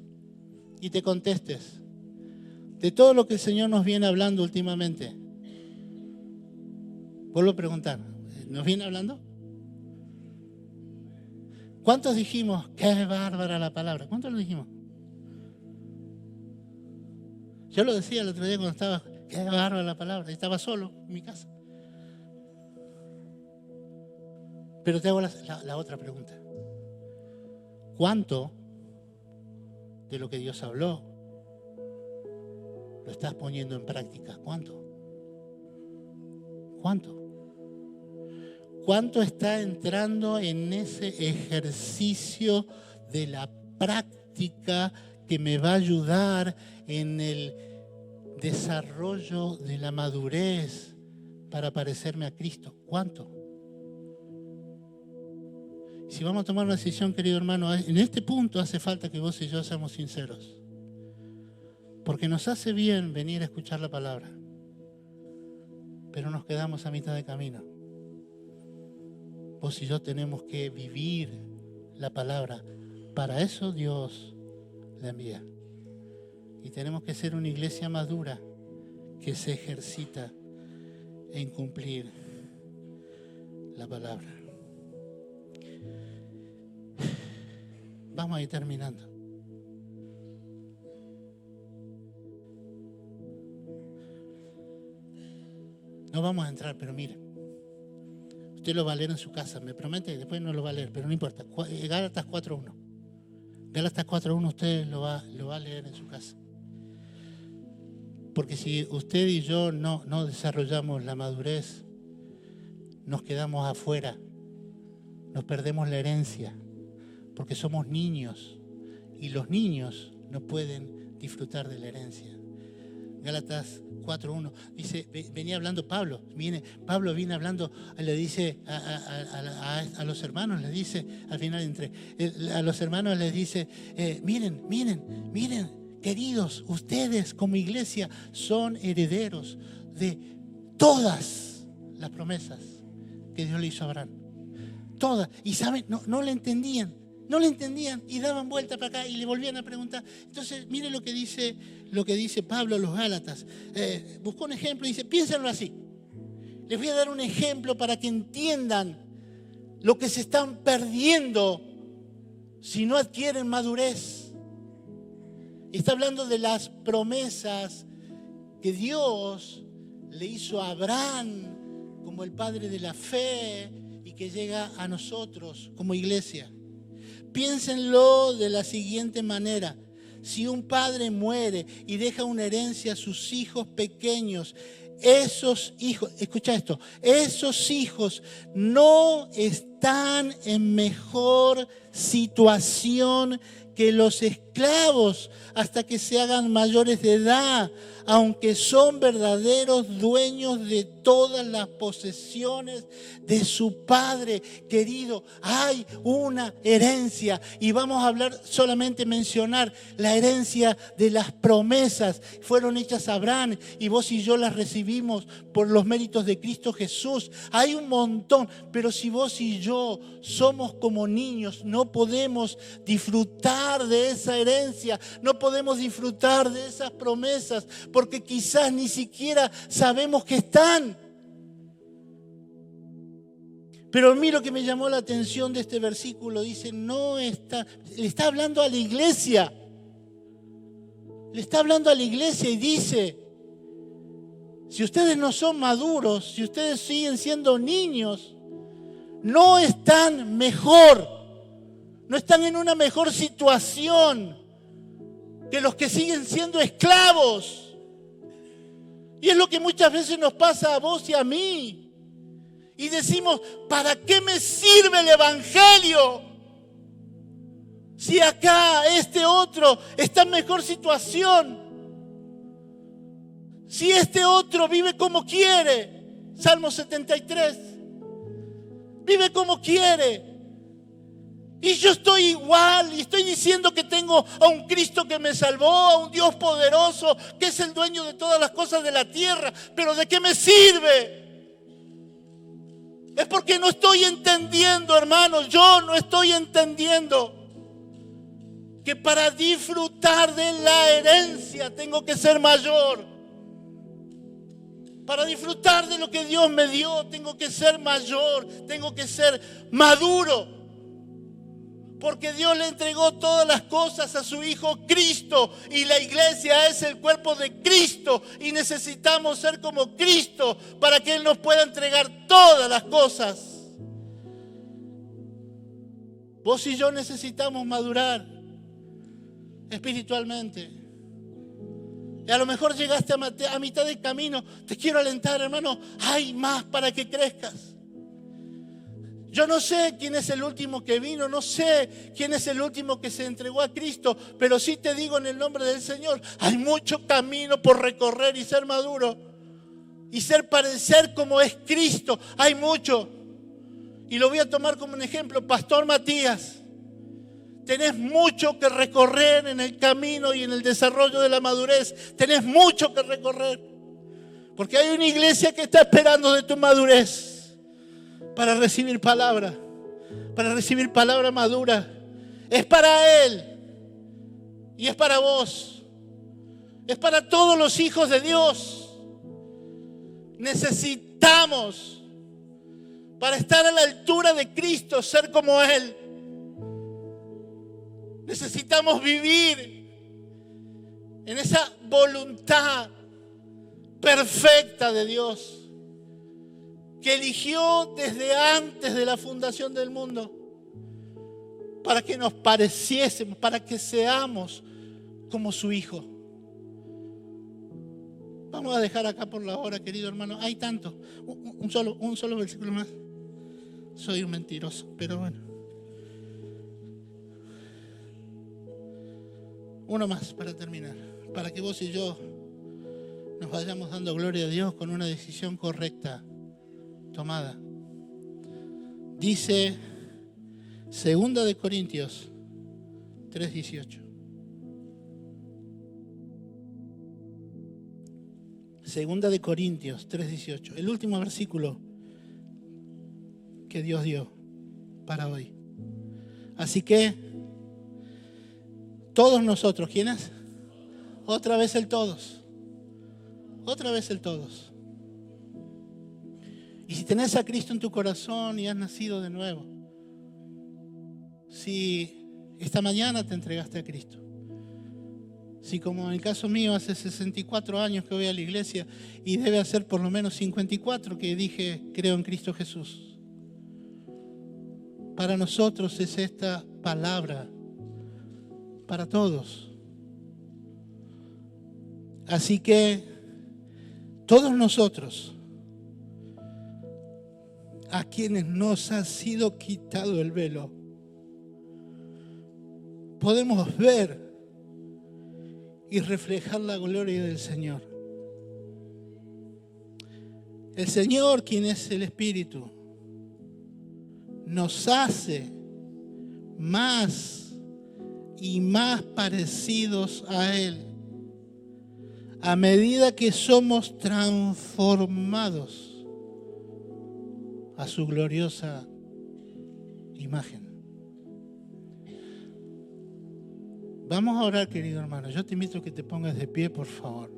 y te contestes. De todo lo que el Señor nos viene hablando últimamente, vuelvo a preguntar, ¿nos viene hablando? ¿Cuántos dijimos, qué bárbara la palabra? ¿Cuántos lo dijimos? Yo lo decía el otro día cuando estaba, que agarro la palabra, estaba solo en mi casa. Pero te hago la otra pregunta. ¿Cuánto de lo que Dios habló lo estás poniendo en práctica? ¿Cuánto? ¿Cuánto? ¿Cuánto está entrando en ese ejercicio de la práctica que me va a ayudar en el desarrollo de la madurez para parecerme a Cristo? ¿Cuánto? Si vamos a tomar una decisión, querido hermano, en este punto hace falta que vos y yo seamos sinceros. Porque nos hace bien venir a escuchar la palabra, pero nos quedamos a mitad de camino. Vos y yo tenemos que vivir la palabra. Para eso Dios la envía. Y tenemos que ser una iglesia madura que se ejercita en cumplir la palabra. Vamos a ir terminando. No vamos a entrar, pero mire. Usted lo va a leer en su casa, me promete, después no lo va a leer, pero no importa. Gálatas 4.1. Gálatas 4.1 usted lo va a leer en su casa. Porque si usted y yo no desarrollamos la madurez, nos quedamos afuera, nos perdemos la herencia, porque somos niños y los niños no pueden disfrutar de la herencia. Gálatas 4.1 dice, venía hablando Pablo viene hablando, le dice a los hermanos, les dice al final a los hermanos les dice, miren, queridos, ustedes como iglesia son herederos de todas las promesas que Dios le hizo a Abraham. Todas. Y saben, no le entendían y daban vuelta para acá y le volvían a preguntar. Entonces, mire lo que dice Pablo a los Gálatas. Buscó un ejemplo y dice, piénsenlo así. Les voy a dar un ejemplo para que entiendan lo que se están perdiendo si no adquieren madurez. Está hablando de las promesas que Dios le hizo a Abraham como el padre de la fe y que llega a nosotros como iglesia. Piénsenlo de la siguiente manera. Si un padre muere y deja una herencia a sus hijos pequeños, esos hijos, escucha esto, esos hijos no están en mejor situación que los esclavos hasta que se hagan mayores de edad, aunque son verdaderos dueños de todas las posesiones de su padre. Querido, hay una herencia y vamos a hablar, solamente mencionar la herencia de las promesas. Fueron hechas a Abraham y vos y yo las recibimos por los méritos de Cristo Jesús. Hay un montón, pero si vos y yo somos como niños, no podemos disfrutar de esa herencia, no podemos disfrutar de esas promesas, porque quizás ni siquiera sabemos que están. Pero a mí lo que me llamó la atención de este versículo, dice, le está hablando a la iglesia. Le está hablando a la iglesia y dice, si ustedes no son maduros, si ustedes siguen siendo niños, no están mejor, no están en una mejor situación que los que siguen siendo esclavos. Y es lo que muchas veces nos pasa a vos y a mí. Y decimos, ¿para qué me sirve el evangelio? Si acá este otro está en mejor situación. Si este otro vive como quiere. Salmo 73. Vive como quiere. Y yo estoy igual y estoy diciendo que tengo a un Cristo que me salvó, a un Dios poderoso que es el dueño de todas las cosas de la tierra. Pero ¿de qué me sirve? Es porque no estoy entendiendo, hermanos. Yo no estoy entendiendo que para disfrutar de la herencia tengo que ser mayor. Para disfrutar de lo que Dios me dio tengo que ser mayor, tengo que ser maduro. Porque Dios le entregó todas las cosas a su Hijo Cristo y la iglesia es el cuerpo de Cristo y necesitamos ser como Cristo para que Él nos pueda entregar todas las cosas. Vos y yo necesitamos madurar espiritualmente. Y a lo mejor llegaste a mitad del camino. Te quiero alentar, hermano, hay más para que crezcas. Yo no sé quién es el último que vino, no sé quién es el último que se entregó a Cristo, pero sí te digo en el nombre del Señor, hay mucho camino por recorrer y ser maduro y parecer como es Cristo. Hay mucho. Y lo voy a tomar como un ejemplo. Pastor Matías, tenés mucho que recorrer en el camino y en el desarrollo de la madurez. Tenés mucho que recorrer. Porque hay una iglesia que está esperando de tu madurez. Para recibir palabra madura. Es para Él y es para vos. Es para todos los hijos de Dios. Necesitamos, para estar a la altura de Cristo, ser como Él. Necesitamos vivir en esa voluntad perfecta de Dios, que eligió desde antes de la fundación del mundo, para que nos pareciésemos, para que seamos como su Hijo. Vamos a dejar acá por la hora, querido hermano. Hay tanto. Un solo versículo más. Soy un mentiroso, pero bueno. Uno más para terminar, para que vos y yo nos vayamos dando gloria a Dios con una decisión correcta tomada. Dice 2 de Corintios 3:18. 2 de Corintios 3:18. El último versículo que Dios dio para hoy. Así que todos nosotros, ¿quiénes? Otra vez el todos. Otra vez el todos. Y si tenés a Cristo en tu corazón y has nacido de nuevo, si esta mañana te entregaste a Cristo, si como en el caso mío hace 64 años que voy a la iglesia y debe hacer por lo menos 54 que dije creo en Cristo Jesús, para nosotros es esta palabra, para todos. Así que todos nosotros, a quienes nos ha sido quitado el velo, podemos ver y reflejar la gloria del Señor. El Señor, quien es el Espíritu, nos hace más y más parecidos a Él a medida que somos transformados a su gloriosa imagen. Vamos a orar, querido hermano. Yo te invito a que te pongas de pie, por favor.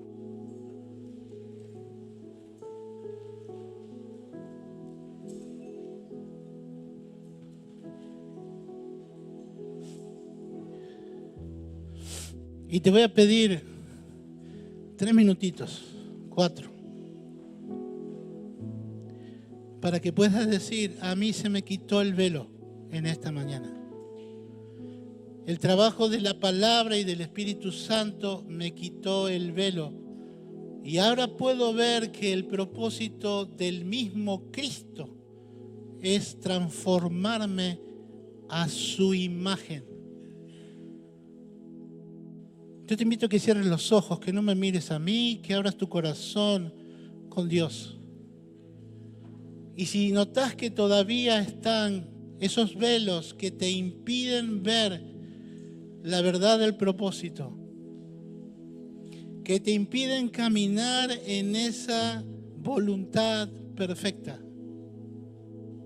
Y te voy a pedir 3 minutitos, 4, para que puedas decir: a mí se me quitó el velo en esta mañana. El trabajo de la palabra y del Espíritu Santo me quitó el velo. Y ahora puedo ver que el propósito del mismo Cristo es transformarme a su imagen. Yo te invito a que cierres los ojos, que no me mires a mí, que abras tu corazón con Dios. Y si notas que todavía están esos velos que te impiden ver la verdad del propósito, que te impiden caminar en esa voluntad perfecta,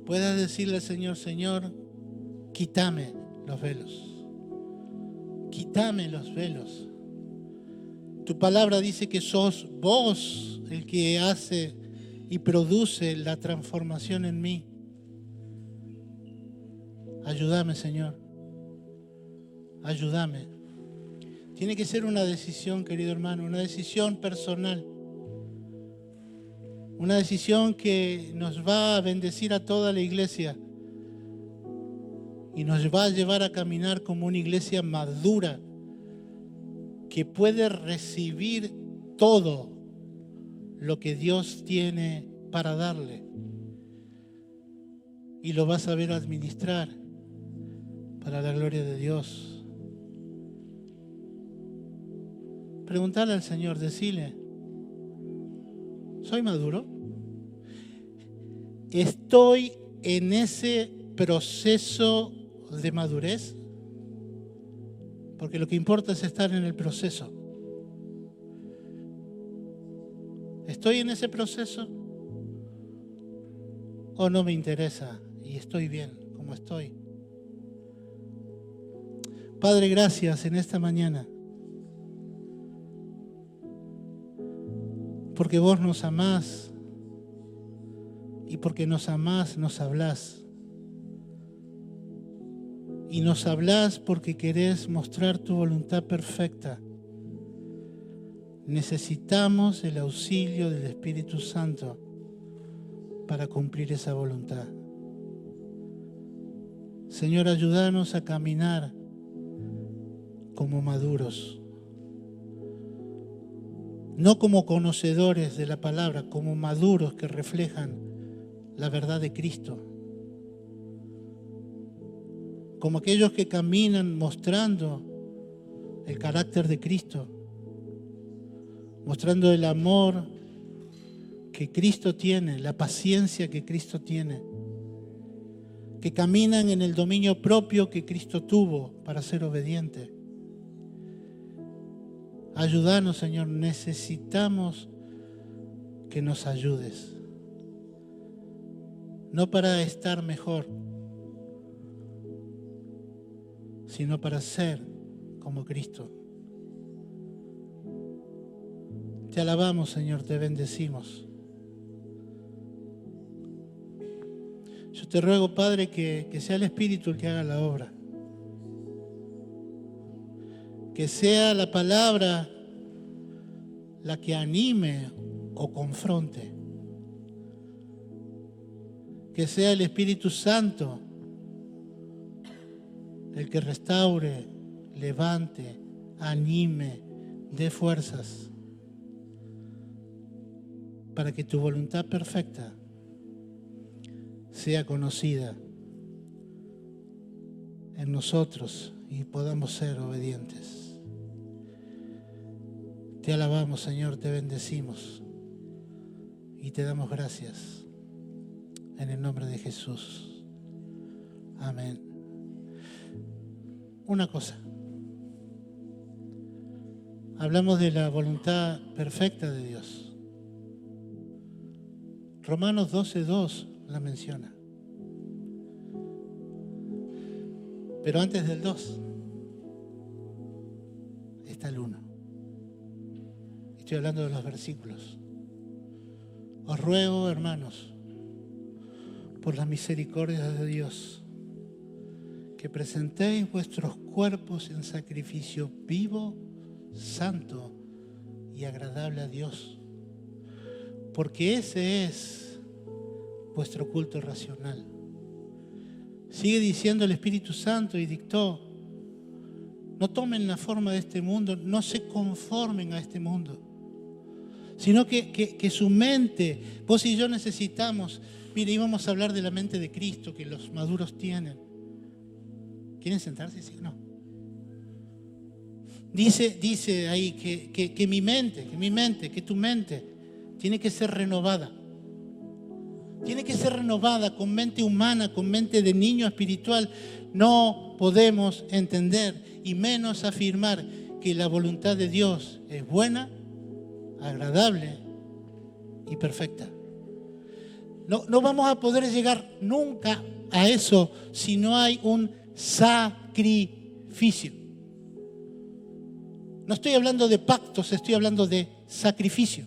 puedas decirle al Señor: Señor, quítame los velos. Quítame los velos. Tu palabra dice que sos vos el que hace y produce la transformación en mí. Ayúdame, Señor. ayúdame. Tiene que ser una decisión, querido hermano, una decisión personal. Una decisión que nos va a bendecir a toda la iglesia y nos va a llevar a caminar como una iglesia madura que puede recibir todo lo que Dios tiene para darle y lo va a saber administrar para la gloria de Dios. Preguntarle al Señor, decirle, ¿soy maduro? ¿Estoy en ese proceso de madurez? Porque lo que importa es estar en el proceso. ¿Estoy en ese proceso? ¿O no me interesa y estoy bien como estoy? Padre, gracias en esta mañana. Porque vos nos amás y porque nos amás, nos hablás. Y nos hablás porque querés mostrar tu voluntad perfecta. Necesitamos el auxilio del Espíritu Santo para cumplir esa voluntad. Señor, ayúdanos a caminar como maduros. No como conocedores de la palabra, como maduros que reflejan la verdad de Cristo. Como aquellos que caminan mostrando el carácter de Cristo, mostrando el amor que Cristo tiene, la paciencia que Cristo tiene, que caminan en el dominio propio que Cristo tuvo para ser obediente. Ayúdanos, Señor, necesitamos que nos ayudes. No para estar mejor, sino para ser como Cristo. Te alabamos, Señor, te bendecimos. Yo te ruego, Padre, que sea el Espíritu el que haga la obra. Que sea la palabra la que anime o confronte. Que sea el Espíritu Santo el que restaure, levante, anime, dé fuerzas para que tu voluntad perfecta sea conocida en nosotros y podamos ser obedientes. Te alabamos, Señor, te bendecimos y te damos gracias en el nombre de Jesús. Amén. Una cosa. Hablamos de la voluntad perfecta de Dios. Romanos 12:2 la menciona. Pero antes del 2 está el 1. Estoy hablando de los versículos. Os ruego, hermanos, por las misericordias de Dios, que presentéis vuestros cuerpos en sacrificio vivo, santo y agradable a Dios, porque ese es vuestro culto racional. Sigue diciendo el Espíritu Santo y dictó: no tomen la forma de este mundo, no se conformen a este mundo, sino que su mente, vos y yo necesitamos. Mire, íbamos a hablar de la mente de Cristo que los maduros tienen. ¿Quieren sentarse? Sí, no. Dice ahí que mi mente, que tu mente tiene que ser renovada. Tiene que ser renovada con mente humana, con mente de niño espiritual. No podemos entender y menos afirmar que la voluntad de Dios es buena, agradable y perfecta. No vamos a poder llegar nunca a eso si no hay un sacrificio. No estoy hablando de pactos, estoy hablando de sacrificio.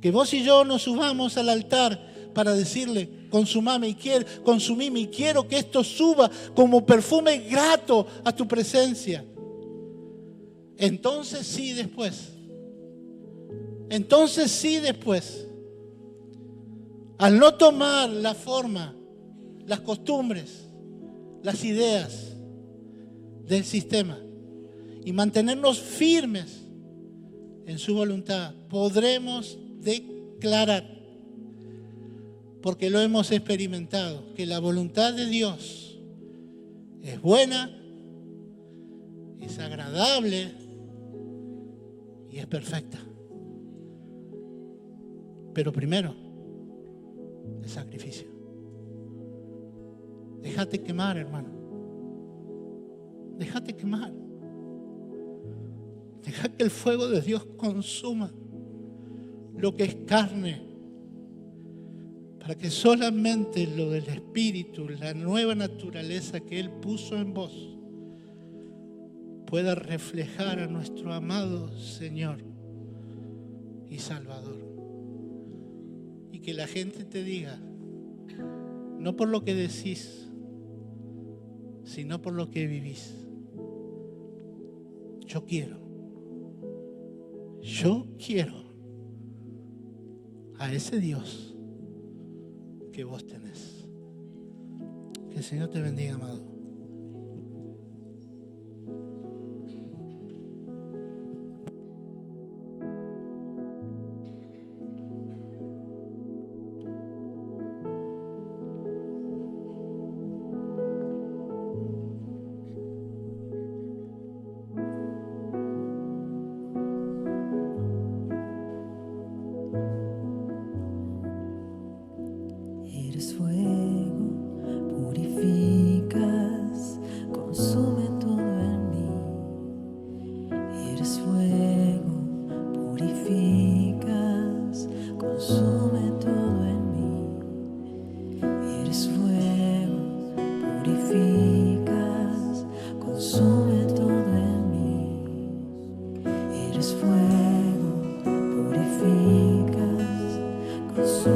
Que vos y yo nos subamos al altar para decirle, consumame y consumime y quiero que esto suba como perfume grato a tu presencia. Entonces sí después. Al no tomar la forma, las costumbres, las ideas del sistema y mantenernos firmes en su voluntad, podremos declarar, porque lo hemos experimentado, que la voluntad de Dios es buena, es agradable y es perfecta. Pero primero, el sacrificio. Déjate quemar, hermano. Déjate quemar. Deja que el fuego de Dios consuma lo que es carne, para que solamente lo del Espíritu, la nueva naturaleza que Él puso en vos, pueda reflejar a nuestro amado Señor y Salvador. Y que la gente te diga, no por lo que decís, sino por lo que vivís. Yo quiero a ese Dios que vos tenés. Que el Señor te bendiga, amado. Eres fuego, purificas, consume todo en mí. Eres fuego, purificas, consume todo en mí. Eres fuego, purificas, consume todo en mí. Eres fuego, purificas, consume.